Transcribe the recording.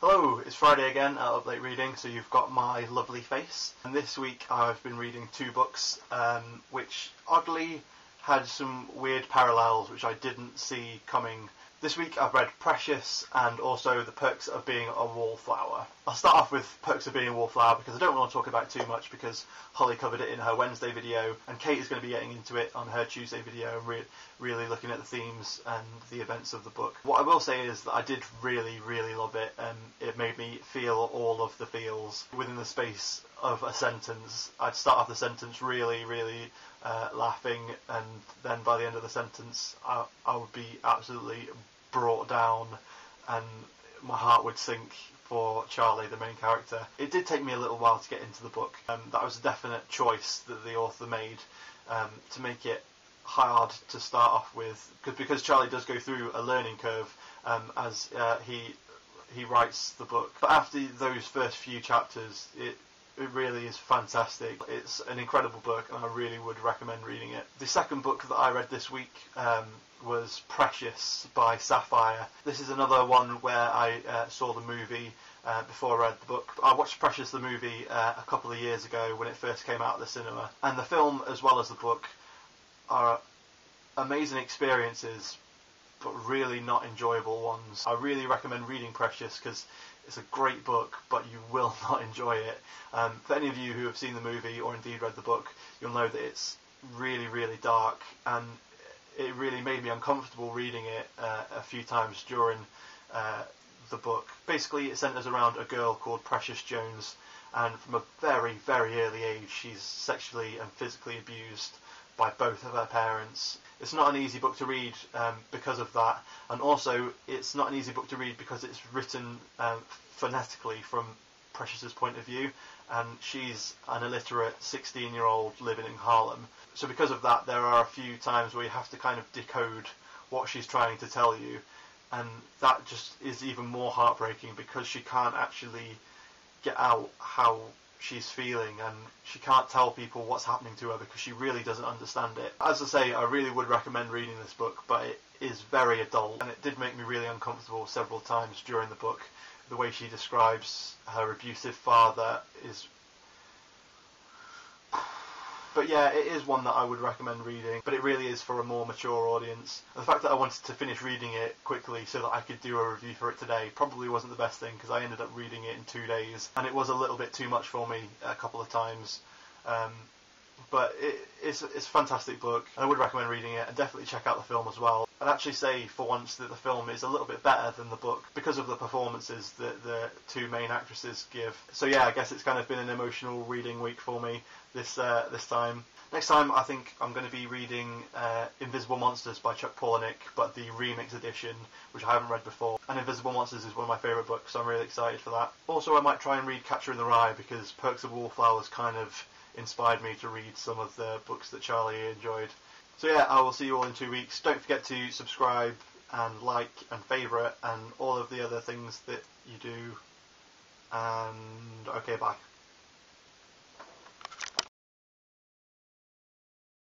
Hello, it's Friday again at UpLateReading, so you've got my lovely face. And this week I've been reading two books, which oddly had some weird parallels which I didn't see coming. This week I've read Precious and also The Perks of Being a Wallflower. I'll start off with Perks of Being a Wallflower because I don't want to talk about it too much because Holly covered it in her Wednesday video and Kate is going to be getting into it on her Tuesday video and really looking at the themes and the events of the book. What I will say is that I did really love it, and it made me feel all of the feels within the space of a sentence. I'd start off the sentence really laughing, and then by the end of the sentence I would be absolutely brought down and my heart would sink for Charlie, the main character. It did take me a little while to get into the book. That was a definite choice that the author made to make it hard to start off with, because Charlie does go through a learning curve as he writes the book. But after those first few chapters, it really is fantastic. It's an incredible book and I really would recommend reading it. The second book that I read this week was Precious by Sapphire. This is another one where I saw the movie before I read the book. I watched Precious the movie a couple of years ago when it first came out at the cinema, and the film as well as the book are amazing experiences but really not enjoyable ones. I really recommend reading Precious because it's a great book, but you will not enjoy it. For any of you who have seen the movie or indeed read the book, you'll know that it's really dark, and it really made me uncomfortable reading it a few times during the book. Basically, it centres around a girl called Precious Jones, and from a very early age she's sexually and physically abused by both of her parents. It's not an easy book to read because of that, and also it's not an easy book to read because it's written phonetically from Precious's point of view, and she's an illiterate 16-year-old living in Harlem. So because of that, there are a few times where you have to kind of decode what she's trying to tell you, and that just is even more heartbreaking because she can't actually get out how she's feeling, and she can't tell people what's happening to her because she really doesn't understand it. As I say, I really would recommend reading this book, but it is very adult, and it did make me really uncomfortable several times during the book. The way she describes her abusive father is... But yeah, it is one that I would recommend reading, but it really is for a more mature audience. And the fact that I wanted to finish reading it quickly so that I could do a review for it today probably wasn't the best thing, because I ended up reading it in 2 days, and it was a little bit too much for me a couple of times. But it's a fantastic book, and I would recommend reading it, and definitely check out the film as well. I'd actually say for once that the film is a little bit better than the book because of the performances that the two main actresses give. So yeah, I guess it's kind of been an emotional reading week for me this time. Next time I think I'm going to be reading Invisible Monsters by Chuck Palahniuk, but the remix edition, which I haven't read before. And Invisible Monsters is one of my favourite books, so I'm really excited for that. Also, I might try and read Catcher in the Rye because Perks of Wallflowers kind of inspired me to read some of the books that Charlie enjoyed. So yeah, I will see you all in 2 weeks. Don't forget to subscribe and like and favourite and all of the other things that you do. And okay, bye.